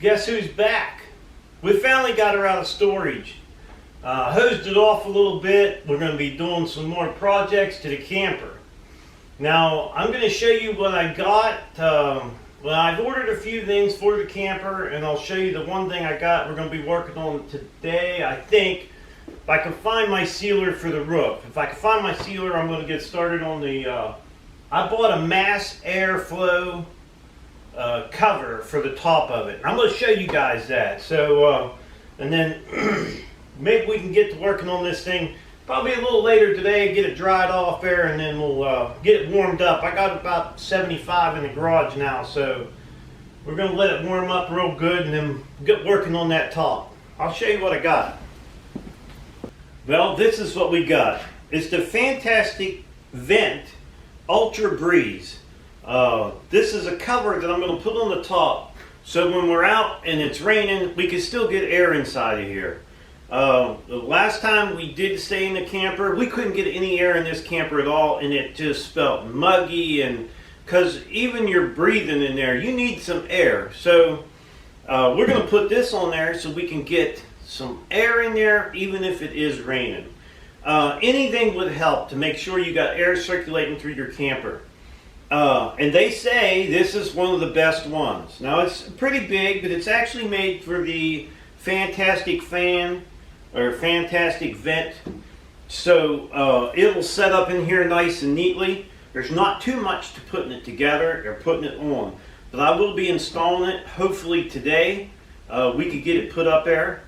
Guess who's back? We finally got her out of storage. Hosed it off a little bit. We're going to be doing some more projects to the camper. Now, I'm going to show you what I got. Well, I've ordered a few things for the camper, and I'll show you the one thing I got we're going to be working on today, I think. If I can find my sealer for the roof. If I can find my sealer, I'm going to get started on the... I bought a mass airflow cover for the top of it. I'm going to show you guys that. So, and then maybe we can get to working on this thing probably a little later today, get it dried off there, and then we'll get it warmed up. I got about 75 in the garage now, so we're going to let it warm up real good and then get working on that top. I'll show you what I got. Well, this is what we got. It's the Fan-Tastic Vent Ultra Breeze. This is a cover that I'm going to put on the top, so when we're out and it's raining, we can still get air inside of here. The last time we did stay in the camper, we couldn't get any air in this camper at all, and it just felt muggy, and because even you're breathing in there, you need some air. So we're going to put this on there so we can get some air in there even if it is raining. Anything would help to make sure you got air circulating through your camper. And they say this is one of the best ones. Now it's pretty big, but it's actually made for the Fan-Tastic fan or Fan-Tastic Vent. So it'll set up in here nice and neatly. There's not too much to putting it together or putting it on. But I will be installing it hopefully today. We could get it put up there.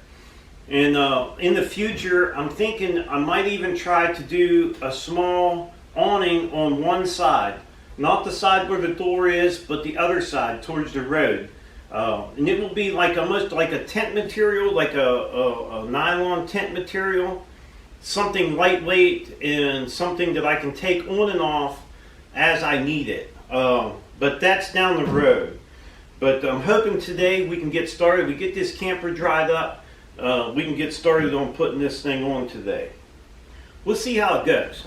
And in the future, I'm thinking I might even try to do a small awning on one side. Not the side where the door is, but the other side towards the road. And it will be like almost like a tent material, like a nylon tent material. Something lightweight and something that I can take on and off as I need it. But that's down the road. But I'm hoping today we can get started. We get this camper dried up. We can get started on putting this thing on today. We'll see how it goes.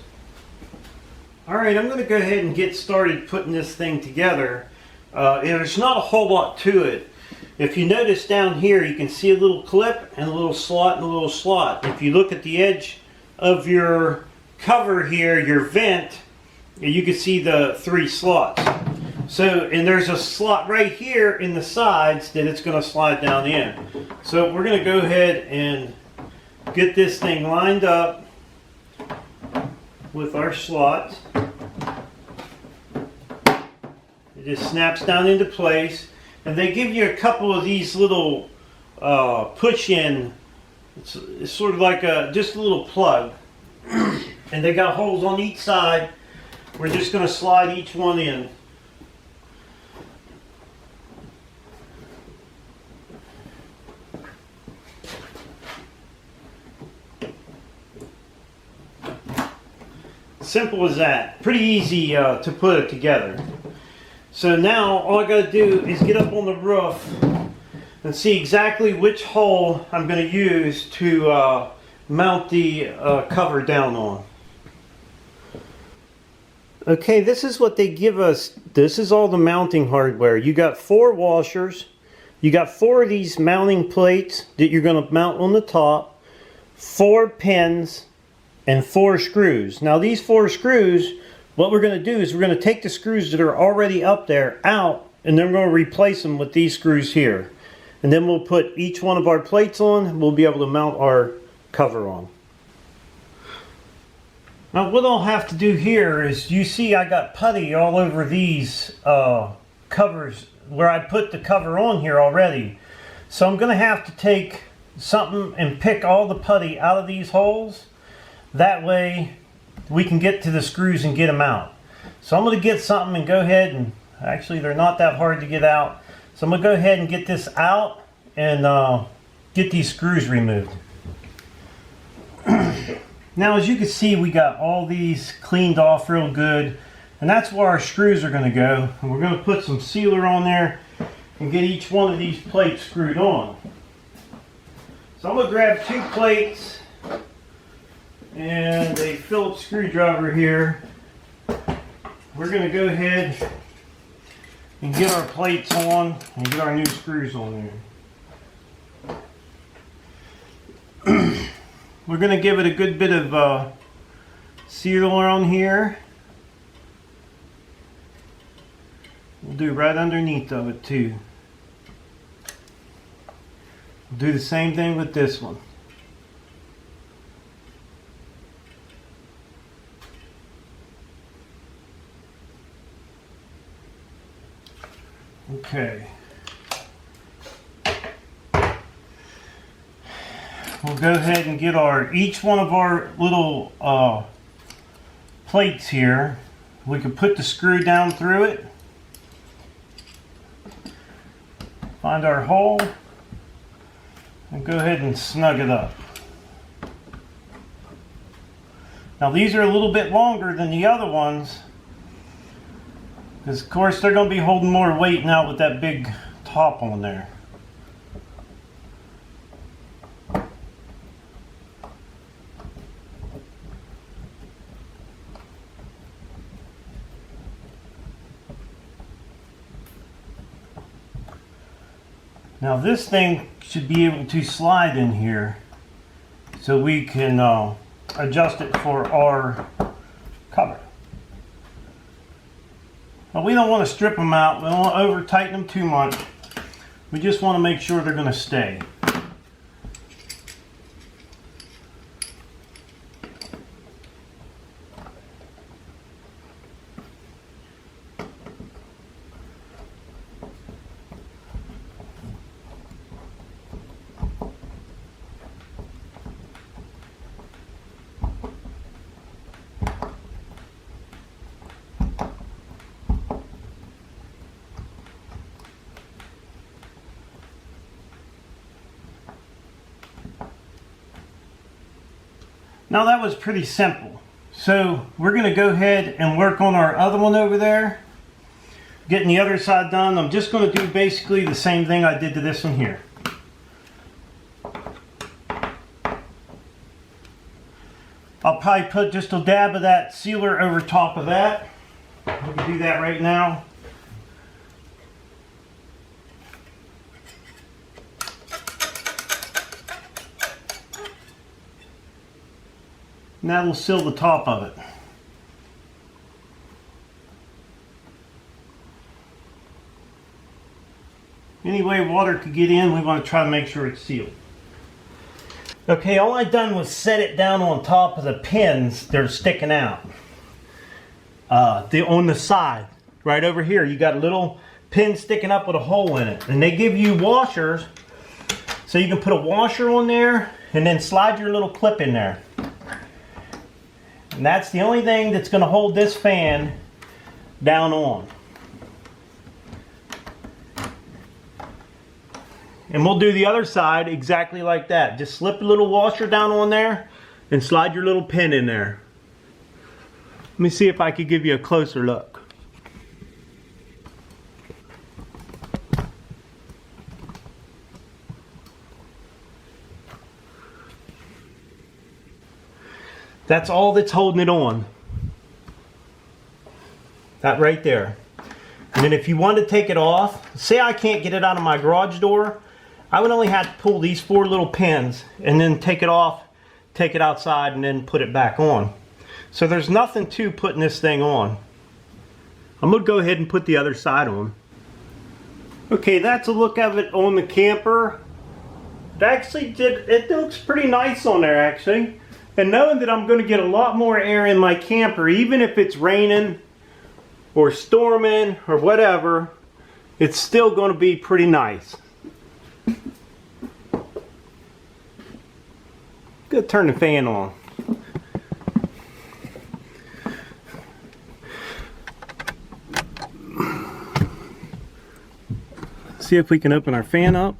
Alright, I'm going to go ahead and get started putting this thing together. There's not a whole lot to it. If you notice down here, you can see a little clip and a little slot and a little slot. If you look at the edge of your cover here, your vent, you can see the 3 slots. So, and there's a slot right here in the sides that it's going to slide down in. So we're going to go ahead and get this thing lined up with our slots. It just snaps down into place. And they give you a couple of these little push-in. It's sort of like just a little plug. And they got holes on each side. We're just going to slide each one in. Simple as that. Pretty easy to put it together. So now all I got to do is get up on the roof and see exactly which hole I'm going to use to mount the cover down on. Okay, this is what they give us. This is all the mounting hardware. You got 4 washers. You got 4 of these mounting plates that you're going to mount on the top. 4 pins. And 4 screws. Now these 4 screws, what we're going to do is we're going to take the screws that are already up there out, and then we're going to replace them with these screws here. And then we'll put each one of our plates on, and we'll be able to mount our cover on. Now what I'll have to do here is, you see I got putty all over these covers where I put the cover on here already. So I'm going to have to take something and pick all the putty out of these holes. That way we can get to the screws and get them out. So I'm going to get something and go ahead and, actually they're not that hard to get out. So I'm going to go ahead and get this out and get these screws removed. Now as you can see, we got all these cleaned off real good. And that's where our screws are going to go. And we're going to put some sealer on there and get each one of these plates screwed on. So I'm going to grab 2 plates and a Phillips screwdriver here. We're going to go ahead and get our plates on and get our new screws on there. we're going to give it a good bit of sealer on here. We'll do right underneath of it too. We'll do the same thing with this one. Okay. We'll go ahead and get each one of our little plates here. We can put the screw down through it. Find our hole and go ahead and snug it up. Now these are a little bit longer than the other ones because of course they're going to be holding more weight now with that big top on there. Now this thing should be able to slide in here so we can adjust it for our cover. Now we don't want to strip them out, we don't want to over tighten them too much. We just want to make sure they're going to stay. Now that was pretty simple. So we're going to go ahead and work on our other one over there. Getting the other side done. I'm just going to do basically the same thing I did to this one here. I'll probably put just a dab of that sealer over top of that. We can do that right now. And that will seal the top of it. Any way water could get in, we want to try to make sure it's sealed. Okay, all I've done was set it down on top of the pins that are sticking out. On the side, right over here, you got a little pin sticking up with a hole in it. And they give you washers, so you can put a washer on there and then slide your little clip in there. And that's the only thing that's going to hold this fan down on. And we'll do the other side exactly like that. Just slip a little washer down on there and slide your little pin in there. Let me see if I could give you a closer look. That's all that's holding it on. That right there. And then if you want to take it off, say I can't get it out of my garage door, I would only have to pull these 4 little pins and then take it off, take it outside, and then put it back on. So there's nothing to putting this thing on. I'm going to go ahead and put the other side on. Okay, that's a look of it on the camper. It looks pretty nice on there actually. And knowing that I'm going to get a lot more air in my camper, even if it's raining or storming or whatever, it's still going to be pretty nice. Go turn the fan on. See if we can open our fan up.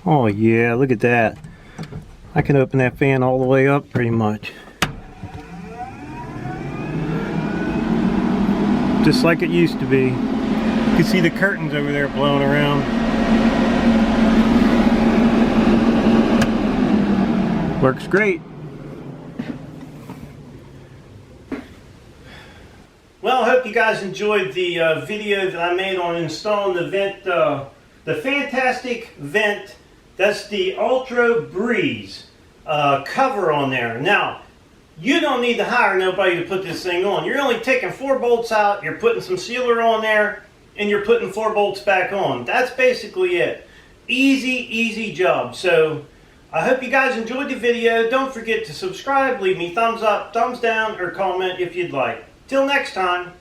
Oh yeah, look at that. I can open that fan all the way up pretty much. Just like it used to be. You can see the curtains over there blowing around. Works great. Well, I hope you guys enjoyed the video that I made on installing the vent, the Fan-Tastic vent. That's the Ultra Breeze. cover on there. Now, you don't need to hire nobody to put this thing on. You're only taking 4 bolts out, you're putting some sealer on there, and you're putting 4 bolts back on. That's basically it. Easy job. So I hope you guys enjoyed the video. Don't forget to subscribe, leave me thumbs up, thumbs down, or comment if you'd like. Till next time.